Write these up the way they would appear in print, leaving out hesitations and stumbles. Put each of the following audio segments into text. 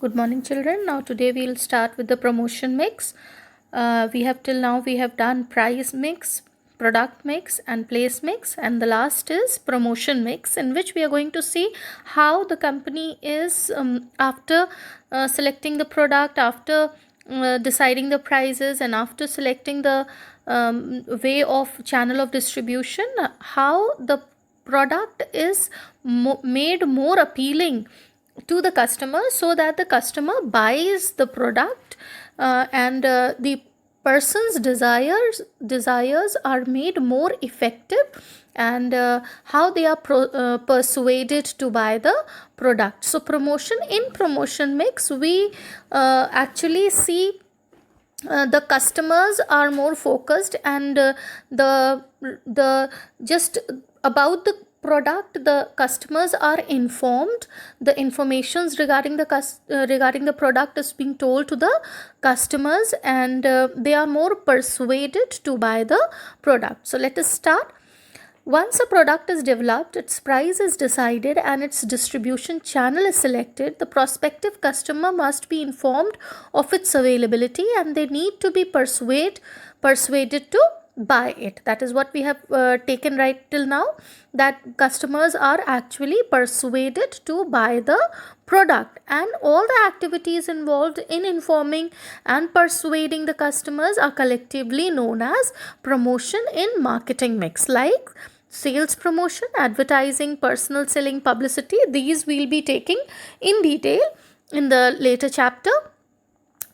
Good morning, children. Now today we'll start with the promotion mix. We have done price mix, product mix, and place mix, and the last is promotion mix, in which we are going to see how the company is after selecting the product, after deciding the prices, and after selecting the way of channel of distribution, how the product is made more appealing to the customer so that the customer buys the product, and the person's desires are made more effective, and how they are persuaded to buy the product. So promotion mix, we actually see the customers are more focused, and the just about the product, the customers are informed. The informations regarding the product is being told to the customers, and they are more persuaded to buy the product. So let us start. Once a product is developed, its price is decided, and its distribution channel is selected, the prospective customer must be informed of its availability, and they need to be persuaded to buy it. That is what we have taken right till now, that customers are actually persuaded to buy the product, and all the activities involved in informing and persuading the customers are collectively known as promotion in marketing mix, like sales promotion, advertising, personal selling, publicity. These we'll be taking in detail in the later chapter.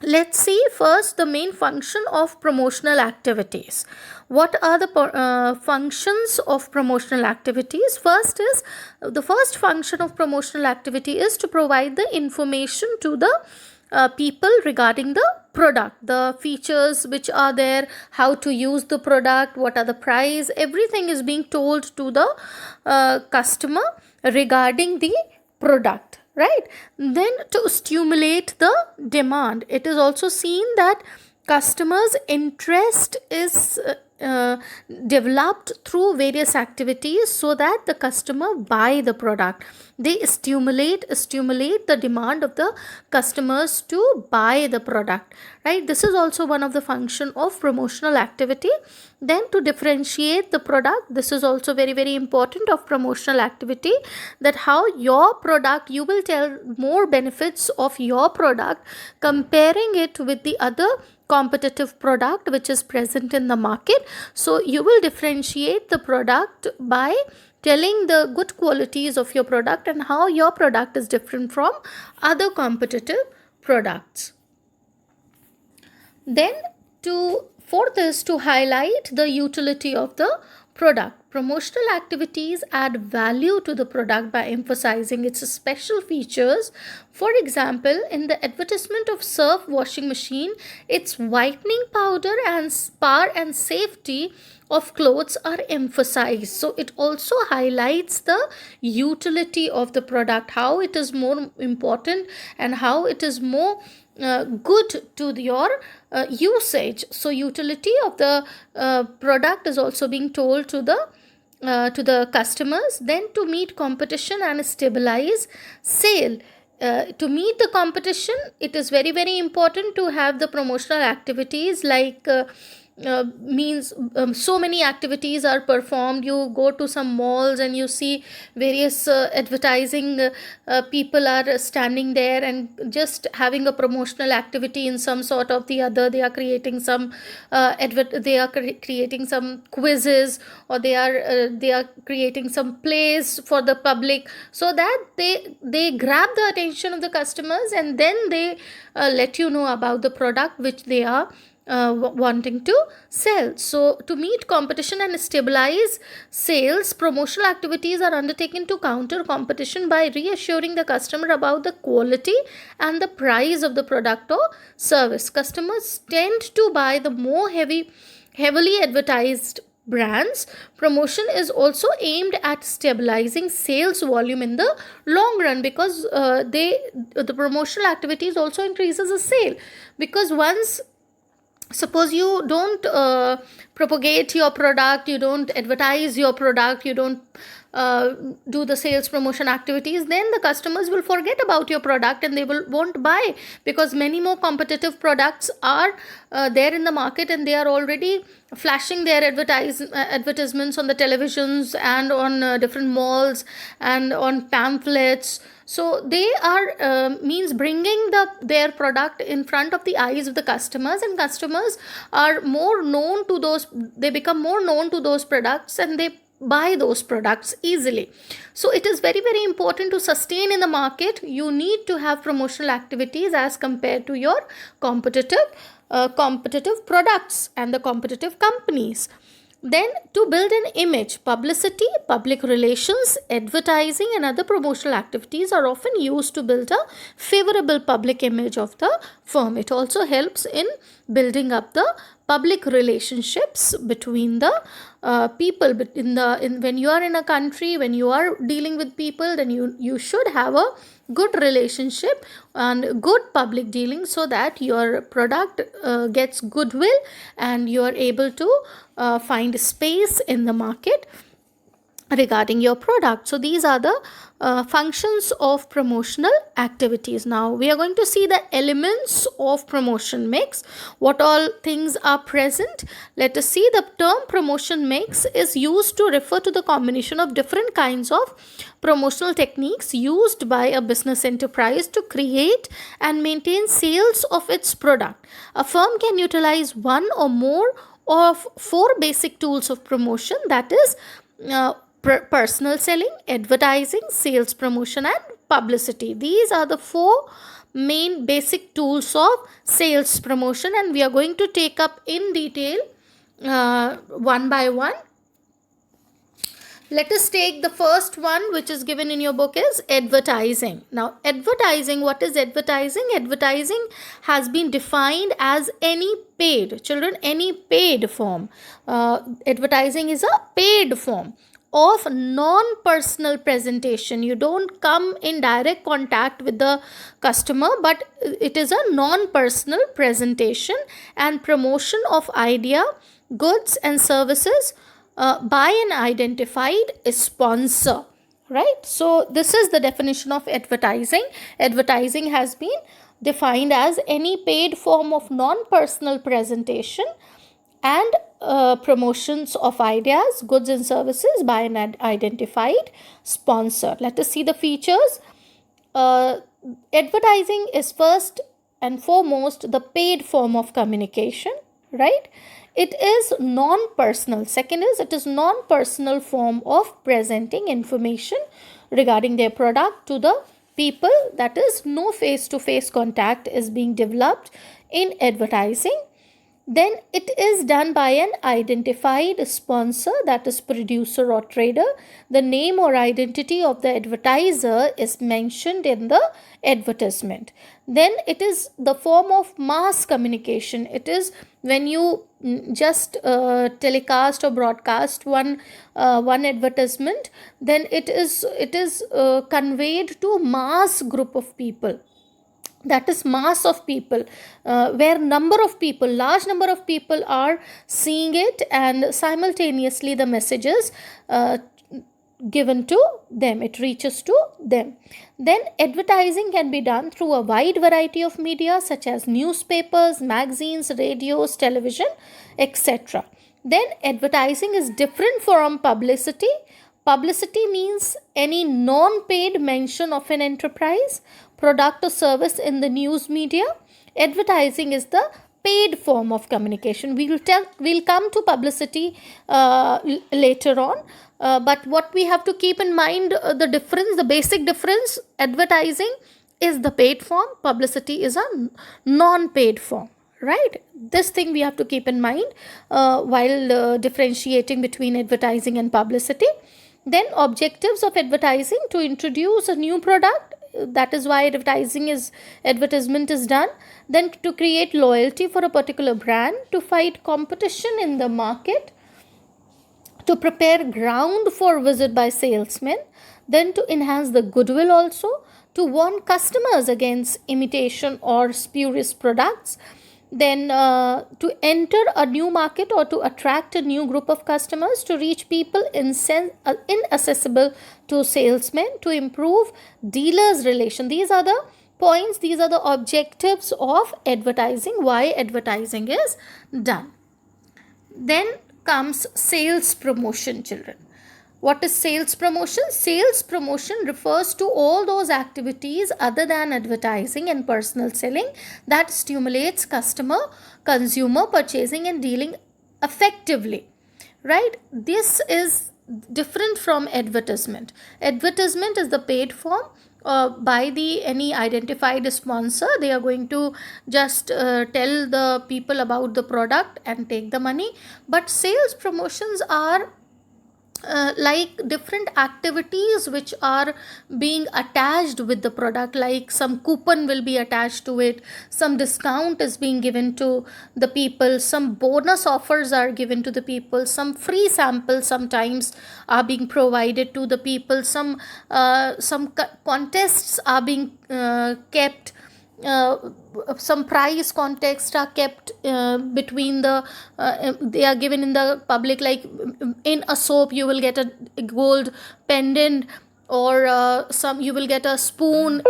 Let's see first the main function of promotional activities. What are the functions of promotional activities? First is, the first function of promotional activity is to provide the information to the people regarding the product, the features which are there, how to use the product, what are the price, everything is being told to the customer regarding the product, right? Then to stimulate the demand, it is also seen that customers interest is developed through various activities so that the customer buy the product. They stimulate the demand of the customers to buy the product, right? This is also one of the function of promotional activity. Then to differentiate the product, this is also very very important of promotional activity, that how your product, you will tell more benefits of your product comparing it with the other competitive product which is present in the market. So you will differentiate the product by telling the good qualities of your product and how your product is different from other competitive products. Then to fourth is to highlight the utility of the product. Promotional activities add value to the product by emphasizing its special features. For example, in the advertisement of Surf washing machine, its whitening powder and power and safety of clothes are emphasized. So it also highlights the utility of the product, how it is more important and how it is more good to your usage. So utility of the product is also being told to the customers. Then to meet competition and stabilize sale, to meet the competition, it is very very important to have the promotional activities, like means so many activities are performed. You go to some malls and you see various advertising people are standing there and just having a promotional activity in some sort of the other. They are creating some creating some quizzes, or they are creating some plays for the public, so that they grab the attention of the customers, and then they let you know about the product which they are wanting to sell. So to meet competition and stabilize sales, promotional activities are undertaken to counter competition by reassuring the customer about the quality and the price of the product or service. Customers tend to buy the more heavily advertised brands. Promotion is also aimed at stabilizing sales volume in the long run, because the promotional activities also increases the sale. Because once, suppose you don't propagate your product, you don't advertise your product, you don't do the sales promotion activities, then the customers will forget about your product and they won't buy, because many more competitive products are there in the market, and they are already flashing their advertisements on the televisions and on different malls and on pamphlets. So they are means bringing their product in front of the eyes of the customers, and customers are more known to those, they become more known to those products, and they buy those products easily. So it is very, very important to sustain in the market. You need to have promotional activities as compared to your competitive products and the competitive companies. Then, to build an image, publicity, public relations, advertising, and other promotional activities are often used to build a favorable public image of the firm. It also helps in building up the public relationships between the people. But when you are in a country, when you are dealing with people, then you should have a good relationship and good public dealing, so that your product gets goodwill and you are able to find space in the market regarding your product. So these are the functions of promotional activities. Now we are going to see the elements of promotion mix, what all things are present. Let us see. The term promotion mix is used to refer to the combination of different kinds of promotional techniques used by a business enterprise to create and maintain sales of its product. A firm can utilize one or more of four basic tools of promotion, that is personal selling, advertising, sales promotion, and publicity. These are the four main basic tools of sales promotion, and we are going to take up in detail one by one. Let us take the first one, which is given in your book, is advertising. Now, advertising, what is advertising? Advertising has been defined as any paid, children, any paid form. Advertising is a paid form of non-personal presentation. You don't come in direct contact with the customer, but it is a non-personal presentation and promotion of idea, goods and services by an identified sponsor, right? So this is the definition of advertising. Advertising has been defined as any paid form of non-personal presentation and promotions of ideas, goods and services by an identified sponsor. Let us see the features. Advertising is first and foremost the paid form of communication, right? It is non-personal. Second is, it is non-personal form of presenting information regarding their product to the people. That is, no face-to-face contact is being developed in advertising. Then it is done by an identified sponsor, that is producer or trader. The name or identity of the advertiser is mentioned in the advertisement. Then it is the form of mass communication. It is when you just telecast or broadcast one advertisement, then it is conveyed to mass group of people. That is mass of people, where large number of people are seeing it, and simultaneously the messages given to them, it reaches to them. Then advertising can be done through a wide variety of media such as newspapers, magazines, radios, television, etc. Then advertising is different from publicity. Publicity means any non-paid mention of an enterprise, product or service in the news media. Advertising is the paid form of communication. We'll come to publicity later on. But what we have to keep in mind, the basic difference: advertising is the paid form, publicity is a non-paid form, right? This thing we have to keep in mind while differentiating between advertising and publicity. Then objectives of advertising: to introduce a new product, that is why advertisement is done. Then to create loyalty for a particular brand, to fight competition in the market, to prepare ground for visit by salesmen, then to enhance the goodwill also, to warn customers against imitation or spurious products, Then to enter a new market or to attract a new group of customers, to reach people inaccessible to salesmen, to improve dealers relation. These are the points, these are the objectives of advertising, why advertising is done. Then comes sales promotion, children. What is sales promotion? Sales promotion refers to all those activities other than advertising and personal selling that stimulates consumer purchasing and dealing effectively. Right? This is different from advertisement. Advertisement is the paid form by the any identified sponsor. They are going to just tell the people about the product and take the money. But sales promotions are like different activities which are being attached with the product, like some coupon will be attached to it, some discount is being given to the people, some bonus offers are given to the people, some free samples sometimes are being provided to the people, some contests are being kept, some price context are kept between the they are given in the public, like in a soap you will get a gold pendant, or some you will get a spoon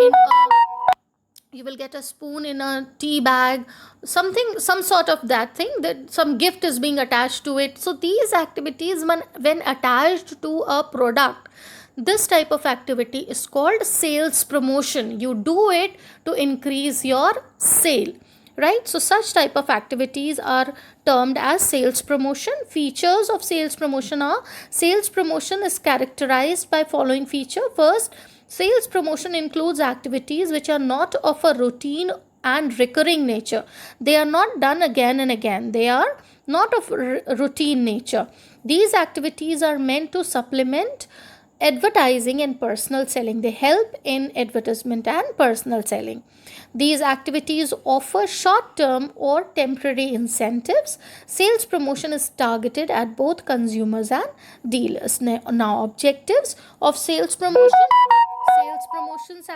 in a tea bag, something, some sort of that thing, that some gift is being attached to it. So these activities, when attached to a product, this type of activity is called sales promotion. You do it to increase your sale, right? So such type of activities are termed as sales promotion. Features of sales promotion are: sales promotion is characterized by following feature. First, sales promotion includes activities which are not of a routine and recurring nature. They are not done again and again. They are not of routine nature. These activities are meant to supplement advertising and personal selling. They help in advertisement and personal selling. These activities offer short term or temporary incentives. Sales promotion is targeted at both consumers and dealers. Now objectives of sales promotion. Sales promotions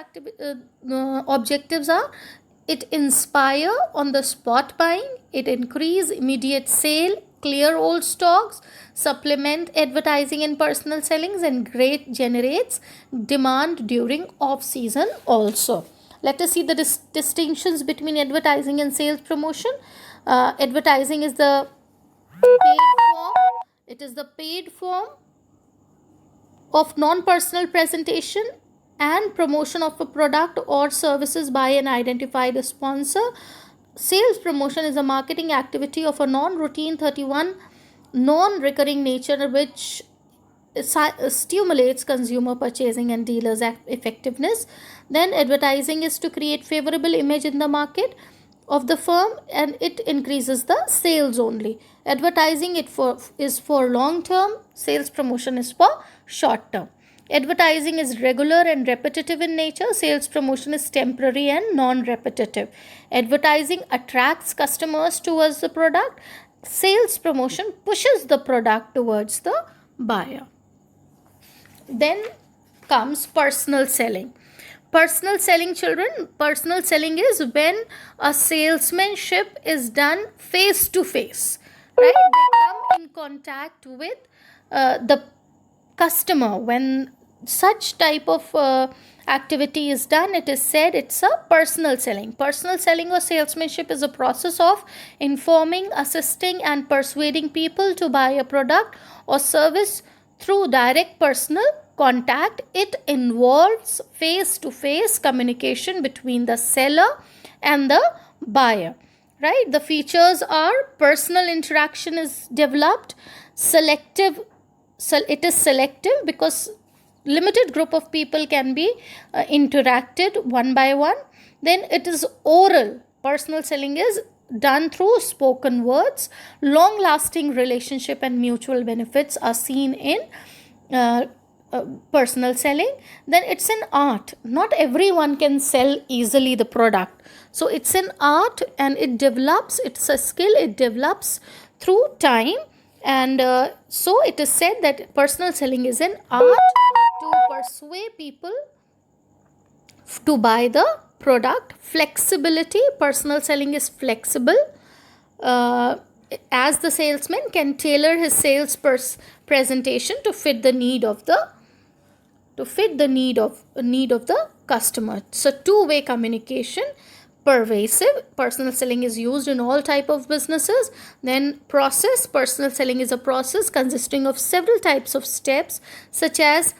objectives are: it inspire on the spot buying, it increase immediate sale, clear old stocks, supplement advertising and personal sellings, and great generates demand during off season also. Let us see the distinctions between advertising and sales promotion. Advertising is the paid form. It is the paid form of non-personal presentation and promotion of a product or services by an identified sponsor. Sales promotion is a marketing activity of a non-routine 31 non-recurring nature which stimulates consumer purchasing and dealers effectiveness. Then advertising is to create favorable image in the market of the firm, and it increases the sales only. Advertising is for long term, sales promotion is for short term. Advertising is regular and repetitive in nature. Sales promotion is temporary and non-repetitive. Advertising attracts customers towards the product. Sales promotion pushes the product towards the buyer. Then comes personal selling. Personal selling, children. Personal selling is when a salesmanship is done face to face. Right? They come in contact with the customer. When such type of activity is done, it is said it's a personal selling. Personal selling or salesmanship is a process of informing, assisting, and persuading people to buy a product or service through direct personal contact. It involves face to face communication between the seller and the buyer. Right? The features are: personal interaction is developed, selective. So it is selective because limited group of people can be interacted one by one. Then it is oral. Personal selling is done through spoken words. Long lasting relationship and mutual benefits are seen in personal selling. Then it's an art. Not everyone can sell easily the product. So it's an art and it develops, it's a skill, it develops through time. And so it is said that personal selling is an art to persuade people to buy the product. Flexibility, personal selling is flexible, as the salesman can tailor his sales presentation to fit the need of the customer. So two-way communication. Pervasive, personal selling is used in all type of businesses. Then process, personal selling is a process consisting of several types of steps, such as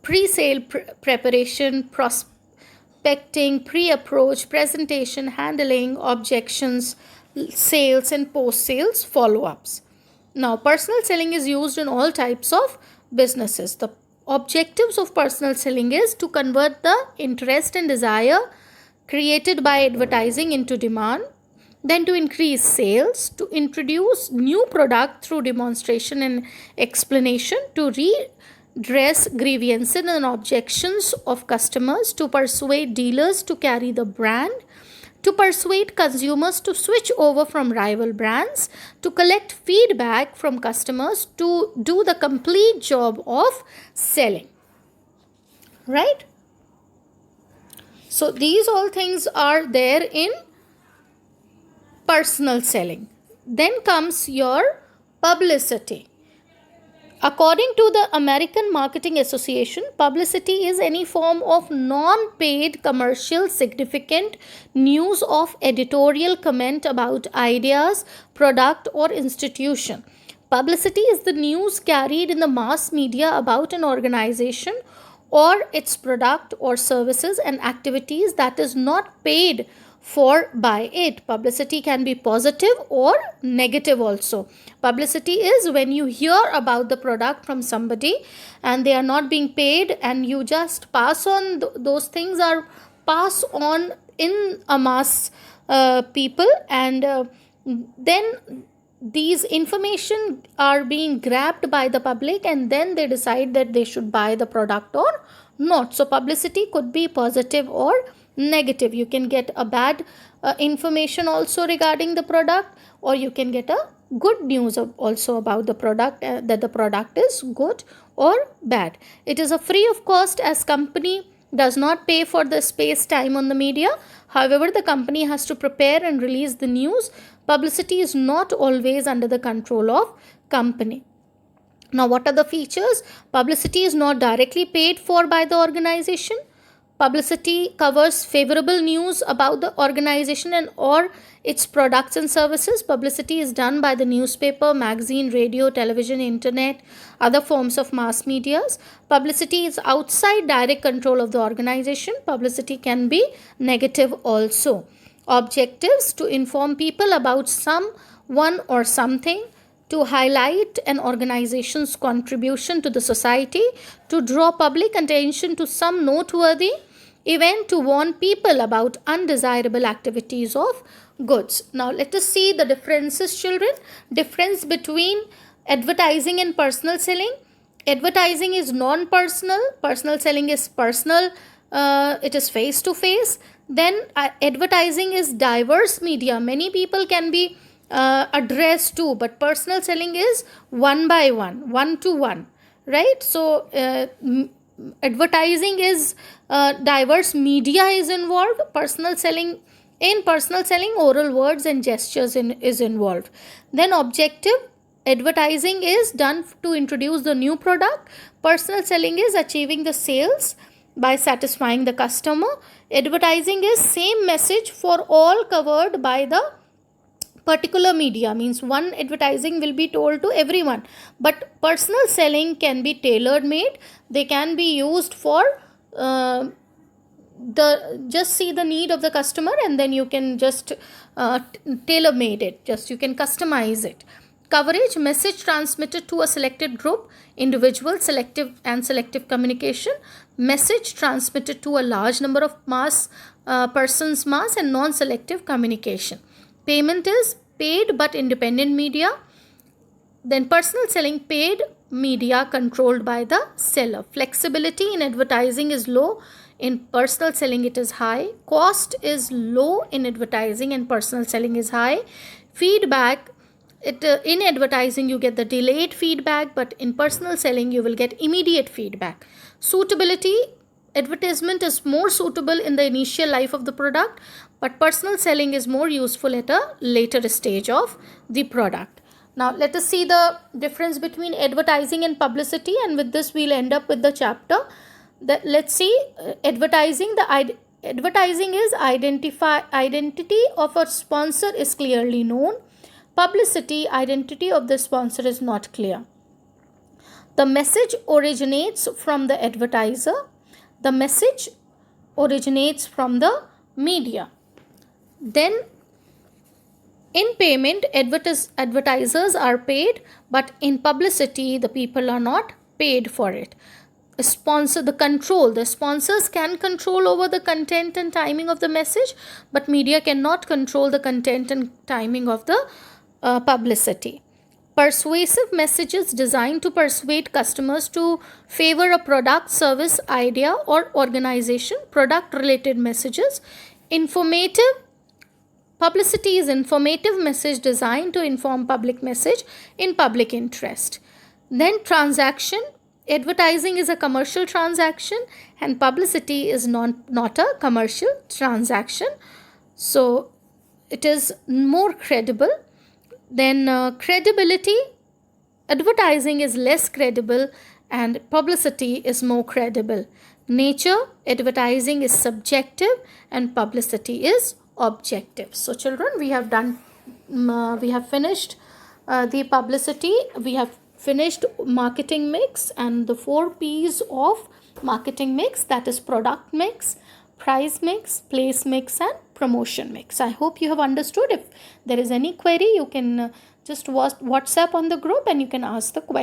pre-sale preparation, prospecting, pre-approach, presentation, handling, objections, sales, and post-sales follow-ups. Now, personal selling is used in all types of businesses. The objectives of personal selling is to convert the interest and desire created by advertising into demand, then to increase sales, to introduce new product through demonstration and explanation, to redress grievances and objections of customers, to persuade dealers to carry the brand, to persuade consumers to switch over from rival brands, to collect feedback from customers, to do the complete job of selling. Right? So these all things are there in personal selling. Then comes your publicity. According to the American Marketing Association, publicity is any form of non-paid commercial significant news of editorial comment about ideas, product, or institution. Publicity is the news carried in the mass media about an organization or its product or services and activities that is not paid for by it. Publicity can be positive or negative also. Publicity is when you hear about the product from somebody and they are not being paid, and you just pass on those things are passed on in a mass people, and then these information are being grabbed by the public, and then they decide that they should buy the product or not. So publicity could be positive or negative. You can get a bad information also regarding the product, or you can get a good news also about the product, that the product is good or bad. It is a free of cost, as company does not pay for the space time on the media. However, the company has to prepare and release the news. Publicity is not always under the control of company. Now, what are the features? Publicity is not directly paid for by the organization. Publicity covers favorable news about the organization and or its products and services. Publicity is done by the newspaper, magazine, radio, television, internet, other forms of mass medias. Publicity is outside direct control of the organization. Publicity can be negative also. Objectives: to inform people about someone or something, to highlight an organization's contribution to the society, to draw public attention to some noteworthy event, to warn people about undesirable activities of goods. Now let us see the differences, children. Difference between advertising and personal selling. Advertising is non-personal. Personal selling is personal. It is face to face. Then advertising is diverse media. Many people can be addressed to, but personal selling is one by one, one to one, right? So advertising is diverse media is involved. Personal selling, in personal selling, oral words and gestures is involved. Then objective: advertising is done to introduce the new product. Personal selling is achieving the sales by satisfying the customer. Advertising is same message for all covered by the particular media, means one advertising will be told to everyone, but personal selling can be tailor made. They can be used for just see the need of the customer, and then you can just tailor made it, just you can customize it. Coverage: message transmitted to a selected group, individual, selective communication. Message transmitted to a large number of persons mass, and non-selective communication. Payment is paid but independent media. Then personal selling: paid media controlled by the seller. Flexibility: in advertising is low, in personal selling it is high. Cost is low in advertising, and personal selling is high. Feedback: in advertising you get the delayed feedback, but in personal selling you will get immediate feedback. Suitability: advertisement is more suitable in the initial life of the product, but personal selling is more useful at a later stage of the product. Now let us see the difference between advertising and publicity, and with this we'll end up with the chapter. Let's see, advertising. Advertising is identity of a sponsor is clearly known. Publicity, identity of the sponsor is not clear. The message originates from the advertiser. The message originates from the media. Then in payment, advertisers are paid, but in publicity, the people are not paid for it. The sponsors can control over the content and timing of the message, but media cannot control the content and timing of the publicity. Persuasive messages designed to persuade customers to favor a product, service, idea, or organization. Product related messages. Publicity is informative message designed to inform public message in public interest. Then transaction. Advertising is a commercial transaction and publicity is not a commercial transaction. So it is more credible. Then credibility. Advertising is less credible and publicity is more credible. Nature. Advertising is subjective and publicity is objective. So children, we have finished the publicity. We have finished marketing mix and the 4 P's of marketing mix, that is product mix, price mix, place mix and promotion mix. I hope you have understood. If there is any query, you can just WhatsApp on the group and you can ask the question.